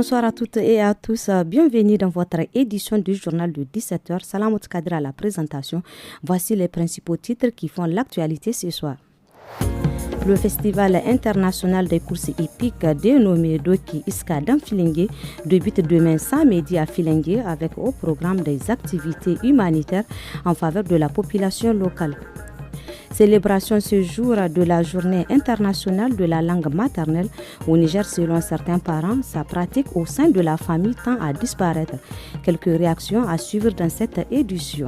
Bonsoir à toutes et à tous. Bienvenue dans votre édition du journal de 17h. Salamot Kadra à la présentation. Voici les principaux titres qui font l'actualité ce soir. Le festival international des courses hippiques dénommé Doki Iska dans Filengue débute demain samedi à Filengue avec au programme des activités humanitaires en faveur de la population locale. Célébration ce jour de la journée internationale de la langue maternelle. Au Niger, selon certains parents, sa pratique au sein de la famille tend à disparaître. Quelques réactions à suivre dans cette édition.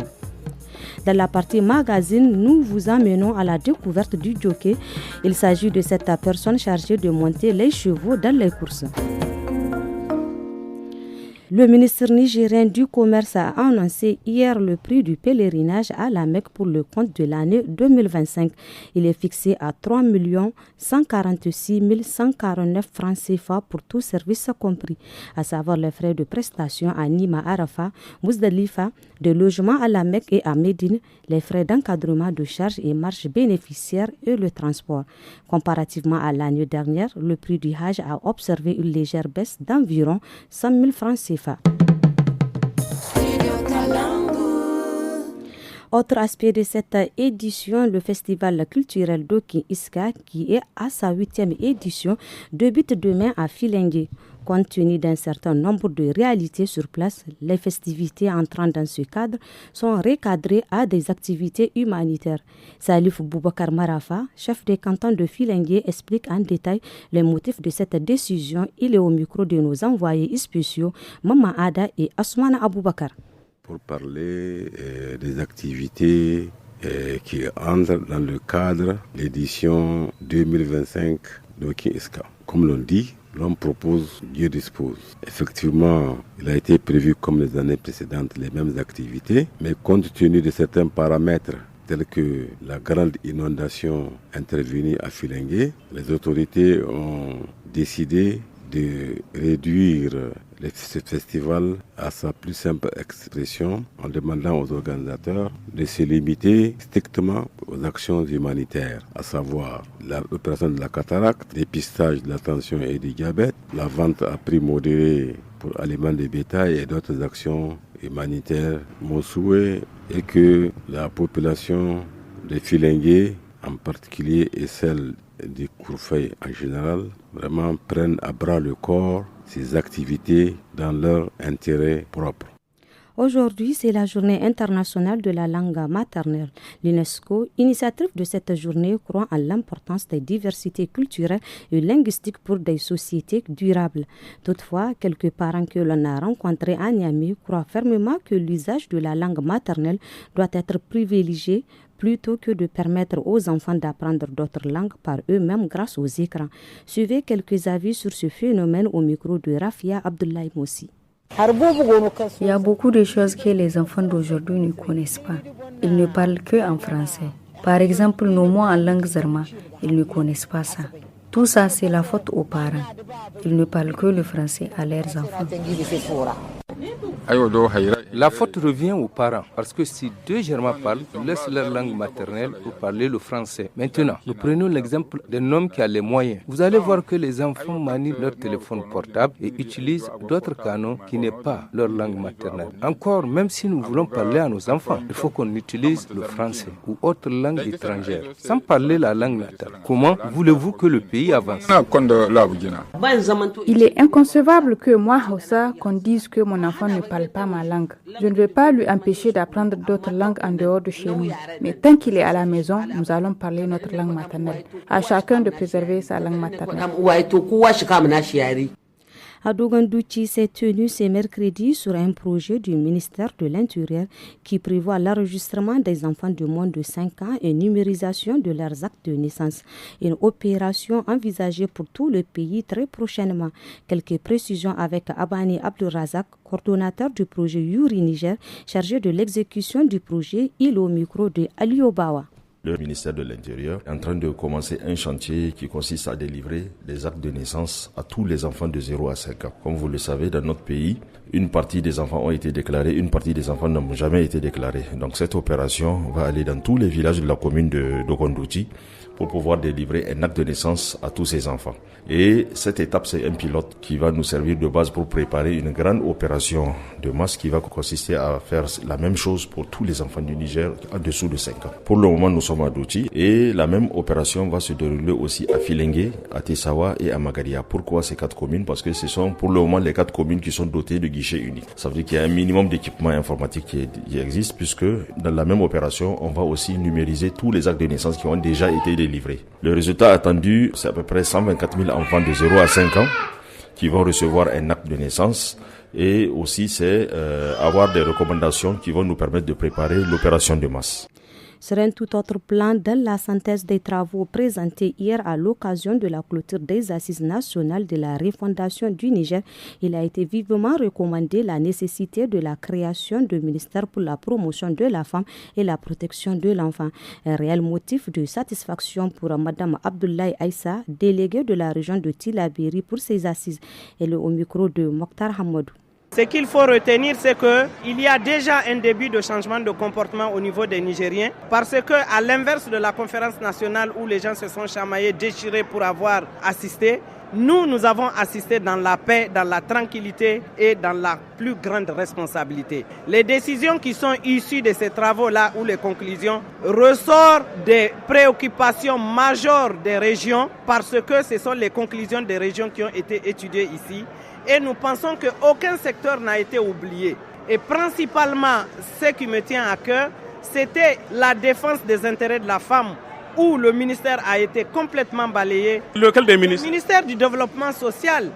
Dans la partie magazine, nous vous emmenons à la découverte du jockey. Il s'agit de cette personne chargée de monter les chevaux dans les courses. Le ministre nigérien du Commerce a annoncé hier le prix du pèlerinage à la Mecque pour le compte de l'année 2025. Il est fixé à 3 146 149 francs CFA pour tout service compris, à savoir les frais de prestation à Nima Arafa, Muzdalifa, de logement à la Mecque et à Médine, les frais d'encadrement de charges et marges bénéficiaires et le transport. Comparativement à l'année dernière, le prix du Hajj a observé une légère baisse d'environ 100 000 francs CFA. Autre aspect de cette édition, le festival culturel Doki Iska, qui est à sa 8e édition, débute demain à Filengue. Compte tenu d'un certain nombre de réalités sur place, les festivités entrant dans ce cadre sont recadrées à des activités humanitaires. Salif Boubacar Marafa, chef des cantons de Filengue, explique en détail les motifs de cette décision. Il est au micro de nos envoyés spéciaux, Maman Ada et Asmana Aboubakar. Pour parler des activités qui entrent dans le cadre de l'édition 2025 d'Oki Iska. Comme l'on dit, l'homme propose, Dieu dispose. Effectivement, il a été prévu comme les années précédentes les mêmes activités, mais compte tenu de certains paramètres tels que la grande inondation intervenue à Filengue, les autorités ont décidé de réduire ce festival à sa plus simple expression en demandant aux organisateurs de se limiter strictement aux actions humanitaires, à savoir l'opération de la cataracte, le dépistage de la tension et du diabète, la vente à prix modéré pour aliments de bétail et d'autres actions humanitaires. Mon souhait est que la population de Filengue en particulier et celle des Kourfey en général, vraiment prennent à bras le corps ces activités dans leur intérêt propre. Aujourd'hui, c'est la journée internationale de la langue maternelle. L'UNESCO, initiatrice de cette journée, croit en l'importance des diversités culturelles et linguistiques pour des sociétés durables. Toutefois, quelques parents que l'on a rencontrés à Niamey croient fermement que l'usage de la langue maternelle doit être privilégié plutôt que de permettre aux enfants d'apprendre d'autres langues par eux-mêmes grâce aux écrans. Suivez quelques avis sur ce phénomène au micro de Rafia Abdoulaye Moussi. Il y a beaucoup de choses que les enfants d'aujourd'hui ne connaissent pas. Ils ne parlent que en français. Par exemple, nos mots en langue zarma, ils ne connaissent pas ça. Tout ça, c'est la faute aux parents. Ils ne parlent que le français à leurs enfants. La faute revient aux parents parce que si deux Germains parlent, ils laissent leur langue maternelle pour parler le français. Maintenant, nous prenons l'exemple d'un homme qui a les moyens. Vous allez voir que les enfants manient leur téléphone portable et utilisent d'autres canaux qui n'est pas leur langue maternelle. Encore, même si nous voulons parler à nos enfants, il faut qu'on utilise le français ou autre langue étrangère, sans parler la langue natale. Comment voulez-vous que le pays avance? Il est inconcevable que moi, Hausa, qu'on dise que mon enfant ne parle pas ma langue. Je ne vais pas lui empêcher d'apprendre d'autres langues en dehors de chez nous. Mais tant qu'il est à la maison, nous allons parler notre langue maternelle. À chacun de préserver sa langue maternelle. À Dogandouchi s'est tenu ce mercredi sur un projet du ministère de l'Intérieur qui prévoit l'enregistrement des enfants de moins de 5 ans et numérisation de leurs actes de naissance. Une opération envisagée pour tout le pays très prochainement. Quelques précisions avec Abani Abdulrazak, coordonnateur du projet Yuri Niger, chargé de l'exécution du projet, il au micro de Ali Obawa. Le ministère de l'Intérieur est en train de commencer un chantier qui consiste à délivrer des actes de naissance à tous les enfants de 0 à 5 ans. Comme vous le savez, dans notre pays, une partie des enfants ont été déclarés, une partie des enfants n'ont jamais été déclarés. Donc cette opération va aller dans tous les villages de la commune de Dogondouchi pour pouvoir délivrer un acte de naissance à tous ces enfants. Et cette étape, c'est un pilote qui va nous servir de base pour préparer une grande opération de masse qui va consister à faire la même chose pour tous les enfants du Niger en dessous de 5 ans. Pour le moment, nous sommes à Douti et la même opération va se dérouler aussi à Filengue, à Tessawa et à Magaria. Pourquoi ces 4 communes? Parce que ce sont pour le moment les 4 communes qui sont dotées de guichets uniques. Ça veut dire qu'il y a un minimum d'équipements informatiques qui existe puisque dans la même opération, on va aussi numériser tous les actes de naissance qui ont déjà été délivrés. Le résultat attendu, c'est à peu près 124 000 enfants de 0 à 5 ans qui vont recevoir un acte de naissance et aussi c'est avoir des recommandations qui vont nous permettre de préparer l'opération de masse. Sur un tout autre plan, dans la synthèse des travaux présentés hier à l'occasion de la clôture des assises nationales de la refondation du Niger, il a été vivement recommandé la nécessité de la création d'un ministère pour la promotion de la femme et la protection de l'enfant. Un réel motif de satisfaction pour Mme Abdoulaye Aïssa, déléguée de la région de Tillabéri pour ces assises. Elle est au micro de Mokhtar Hamadou. Ce qu'il faut retenir, c'est qu'il y a déjà un début de changement de comportement au niveau des Nigériens, parce que, à l'inverse de la conférence nationale où les gens se sont chamaillés, déchirés pour avoir assisté, nous avons assisté dans la paix, dans la tranquillité et dans la plus grande responsabilité. Les décisions qui sont issues de ces travaux-là ou les conclusions ressortent des préoccupations majeures des régions parce que ce sont les conclusions des régions qui ont été étudiées ici. Et nous pensons qu'aucun secteur n'a été oublié. Et principalement, ce qui me tient à cœur, c'était la défense des intérêts de la femme, où le ministère a été complètement balayé. Lequel des ministres? Le ministère du Développement social,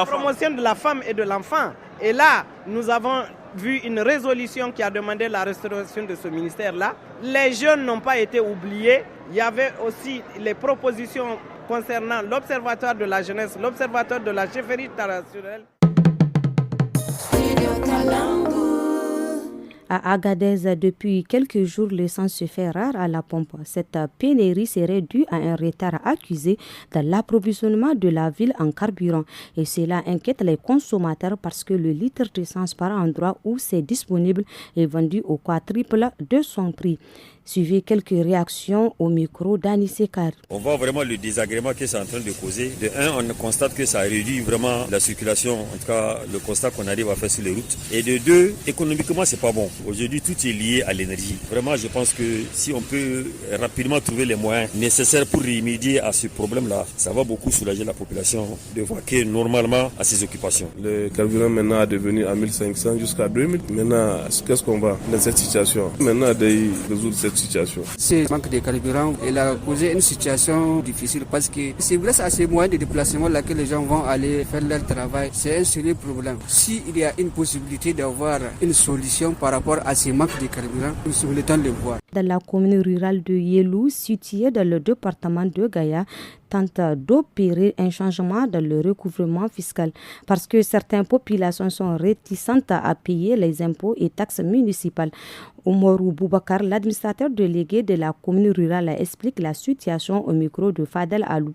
promotion de la femme et de l'enfant. Et là, nous avons vu une résolution qui a demandé la restauration de ce ministère-là. Les jeunes n'ont pas été oubliés. Il y avait aussi les propositions concernant l'Observatoire de la jeunesse, l'Observatoire de la chefferie traditionnelle. À Agadez, depuis quelques jours, l'essence se fait rare à la pompe. Cette pénurie serait due à un retard accusé dans l'approvisionnement de la ville en carburant. Et cela inquiète les consommateurs parce que le litre d'essence par endroit où c'est disponible est vendu au quadruple de son prix. Suivez quelques réactions au micro d'Annie Sekar. On voit vraiment le désagrément que c'est en train de causer. De un, on constate que ça réduit vraiment la circulation, en tout cas le constat qu'on arrive à faire sur les routes. Et de deux, économiquement, c'est pas bon. Aujourd'hui, tout est lié à l'énergie. Vraiment, je pense que si on peut rapidement trouver les moyens nécessaires pour remédier à ce problème-là, ça va beaucoup soulager la population de vaquer normalement à ses occupations. Le carburant maintenant est devenu à 1500 jusqu'à 2000. Maintenant, qu'est-ce qu'on va dans cette situation? Maintenant, de résoudre cette situation. Ce manque de carburant, il a causé une situation difficile parce que c'est grâce à ces moyens de déplacement là que les gens vont aller faire leur travail. C'est un sérieux problème. S'il y a une possibilité d'avoir une solution par rapport à ces manques de carburant, nous souhaitons le voir. Dans la commune rurale de Yelou, située dans le département de Gaïa, tente d'opérer un changement dans le recouvrement fiscal parce que certaines populations sont réticentes à payer les impôts et taxes municipales. Oumarou Boubacar, l'administrateur délégué de la commune rurale, explique la situation au micro de Fadel Alou.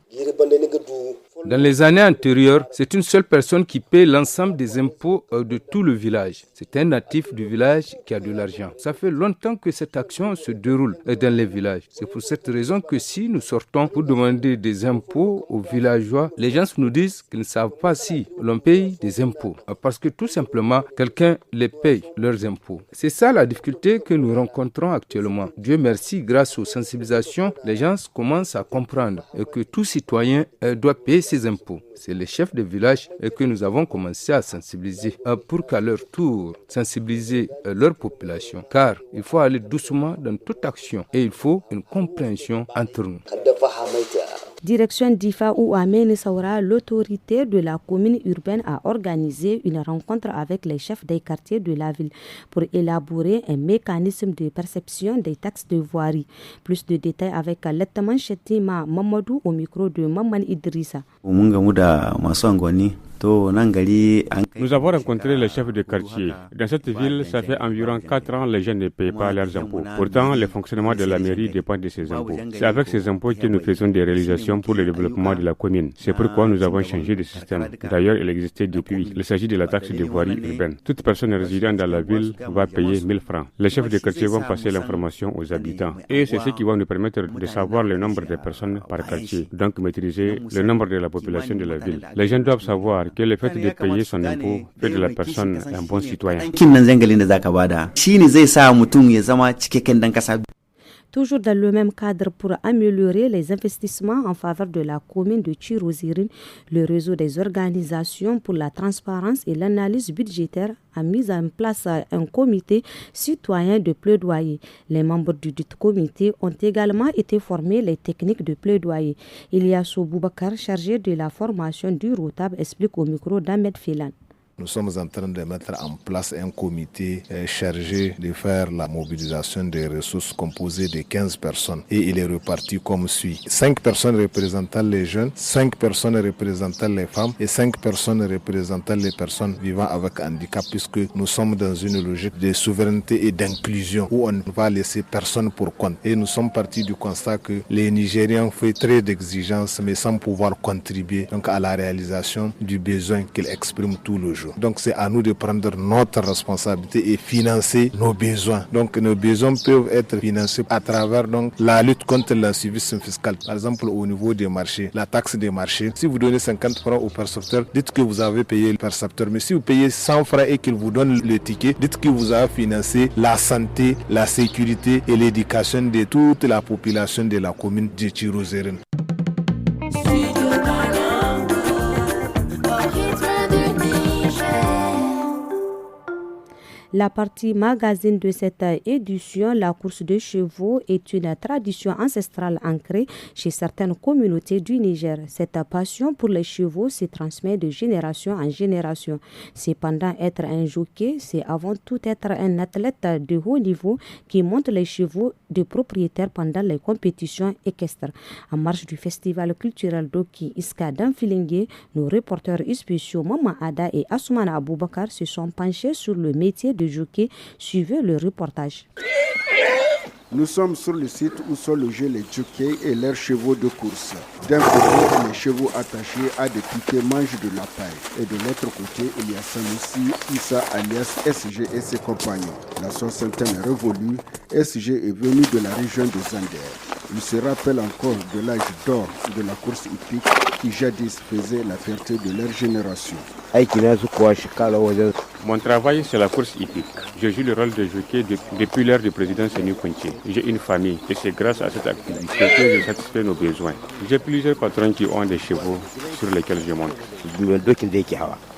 Dans les années antérieures, c'est une seule personne qui paie l'ensemble des impôts de tout le village. C'est un natif du village qui a de l'argent. Ça fait longtemps que cette action se déroule dans les villages. C'est pour cette raison que si nous sortons pour demander des impôts aux villageois, les gens nous disent qu'ils ne savent pas si l'on paye des impôts. Parce que tout simplement, quelqu'un les paye leurs impôts. C'est ça la difficulté que nous rencontrons actuellement. Dieu merci, grâce aux sensibilisations, les gens commencent à comprendre que tout citoyen doit payer ses impôts. C'est les chefs de village que nous avons commencé à sensibiliser pour qu'à leur tour sensibiliser leur population. Car il faut aller doucement dans toute action et il faut une compréhension entre nous. Direction d'IFA où à Ménésaoura, l'autorité de la commune urbaine a organisé une rencontre avec les chefs des quartiers de la ville pour élaborer un mécanisme de perception des taxes de voirie. Plus de détails avec Lettaman Chetima Mamadou au micro de Maman Idrissa. Nous avons rencontré les chefs de quartier. Dans cette ville, ça fait environ 4 ans, les gens ne payent pas leurs impôts. Pourtant, le fonctionnement de la mairie dépend de ces impôts. C'est avec ces impôts que nous faisons des réalisations pour le développement de la commune. C'est pourquoi nous avons changé de système. D'ailleurs, il existait depuis. Il s'agit de la taxe de voirie urbaine. Toute personne résidant dans la ville va payer 1000 francs. Les chefs de quartier vont passer l'information aux habitants. Et c'est ce qui va nous permettre de savoir le nombre de personnes par quartier, donc maîtriser le nombre de la population de la ville. Les gens doivent savoir que le fait de payer son impôt fait de la personne un bon citoyen. Toujours dans le même cadre, pour améliorer les investissements en faveur de la commune de Chirozirine, le réseau des organisations pour la transparence et l'analyse budgétaire a mis en place un comité citoyen de plaidoyer. Les membres du dit comité ont également été formés les techniques de plaidoyer. Ilyassou Boubacar, chargé de la formation du ROTAB, explique au micro d'Ahmed Filan. Nous sommes en train de mettre en place un comité chargé de faire la mobilisation des ressources composées de 15 personnes et il est reparti comme suit. 5 personnes représentant les jeunes, 5 personnes représentant les femmes et 5 personnes représentant les personnes vivant avec handicap puisque nous sommes dans une logique de souveraineté et d'inclusion où on ne va laisser personne pour compte. Et nous sommes partis du constat que les Nigériens font très d'exigences mais sans pouvoir contribuer donc à la réalisation du besoin qu'ils expriment tout le jour. Donc c'est à nous de prendre notre responsabilité et financer nos besoins. Donc nos besoins peuvent être financés à travers donc la lutte contre l'incivisme fiscal. Par exemple au niveau des marchés, la taxe des marchés. Si vous donnez 50 francs au percepteur, dites que vous avez payé le percepteur. Mais si vous payez 100 francs et qu'il vous donne le ticket, dites que vous avez financé la santé, la sécurité et l'éducation de toute la population de la commune de Chirozirine. La partie magazine de cette édition, la course de chevaux, est une tradition ancestrale ancrée chez certaines communautés du Niger. Cette passion pour les chevaux se transmet de génération en génération. Cependant, être un jockey, c'est avant tout être un athlète de haut niveau qui monte les chevaux de propriétaires pendant les compétitions équestres. En marge du festival culturel d'Oki Iska d'Anfilingue, nos reporters spéciaux Maman Ada et Assoumana Aboubakar se sont penchés sur le métier de jockey. Suivez le reportage. Nous sommes sur le site où sont logés les jockeys et leurs chevaux de course. D'un côté, les chevaux attachés à des piquets mangent de la paille. Et de l'autre côté, il y a Sanoussi, Issa alias SG et ses compagnons. La soixantaine révolue, SG est venu de la région de Zander. Il se rappelle encore de l'âge d'or de la course hippique qui jadis faisait la fierté de leur génération. Mon travail, c'est la course hippique. Je joue le rôle de jockey depuis l'ère du président Sénou Kounché. J'ai une famille et c'est grâce à cette activité que je satisfais nos besoins. J'ai plusieurs patrons qui ont des chevaux sur lesquels je monte.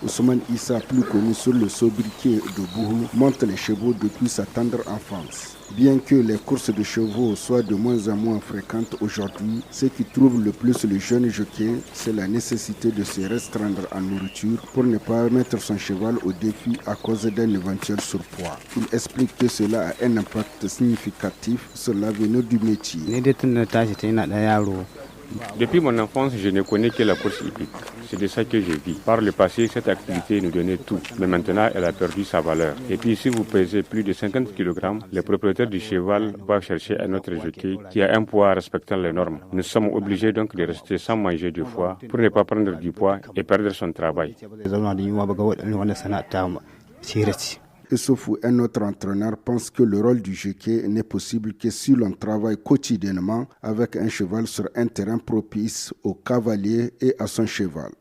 Ousmane Issa, plus connu sur le sobriquet de Bourou, monte les chevaux depuis sa tendre enfance. Bien que les courses de chevaux soient de moins en moins fréquentes aujourd'hui, ce qui trouve le plus le jeune jockey, c'est la nécessité de se restreindre en nourriture pour ne pas mettre son cheval au défi à cause d'un éventuel surpoids. Il explique que cela a un impact significatif sur l'avenir du métier. Depuis mon enfance, je ne connais que la course hippique. C'est de ça que je vis. Par le passé, cette activité nous donnait tout. Mais maintenant, elle a perdu sa valeur. Et puis, si vous pesez plus de 50 kg, le propriétaire du cheval va chercher un autre jockey qui a un poids respectant les normes. Nous sommes obligés donc de rester sans manger deux fois pour ne pas prendre du poids et perdre son travail. Essofou, un autre entraîneur, pense que le rôle du jockey n'est possible que si l'on travaille quotidiennement avec un cheval sur un terrain propice au cavalier et à son cheval.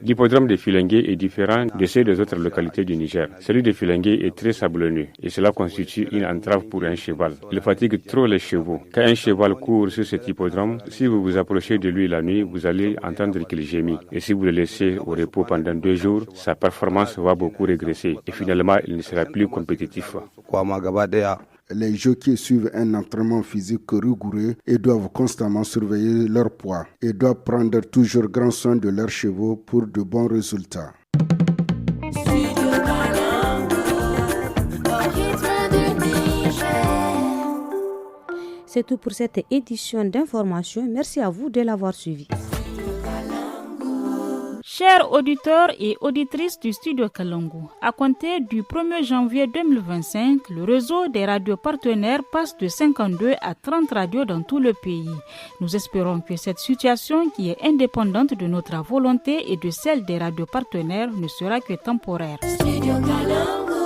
L'hippodrome de Filengue est différent de ceux des autres localités du Niger. Celui de Filengue est très sablonneux et cela constitue une entrave pour un cheval. Il fatigue trop les chevaux. Quand un cheval court sur cet hippodrome, si vous vous approchez de lui la nuit, vous allez entendre qu'il gémit. Et si vous le laissez au repos pendant 2 jours, sa performance va beaucoup régresser et finalement il ne sera plus compétitif. Les jockeys suivent un entraînement physique rigoureux et doivent constamment surveiller leur poids et doivent prendre toujours grand soin de leurs chevaux pour de bons résultats. C'est tout pour cette édition d'information. Merci à vous de l'avoir suivi. Chers auditeurs et auditrices du studio Kalangu, à compter du 1er janvier 2025, le réseau des radios partenaires passe de 52 à 30 radios dans tout le pays. Nous espérons que cette situation, qui est indépendante de notre volonté et de celle des radios partenaires, ne sera que temporaire. Studio Kalangu.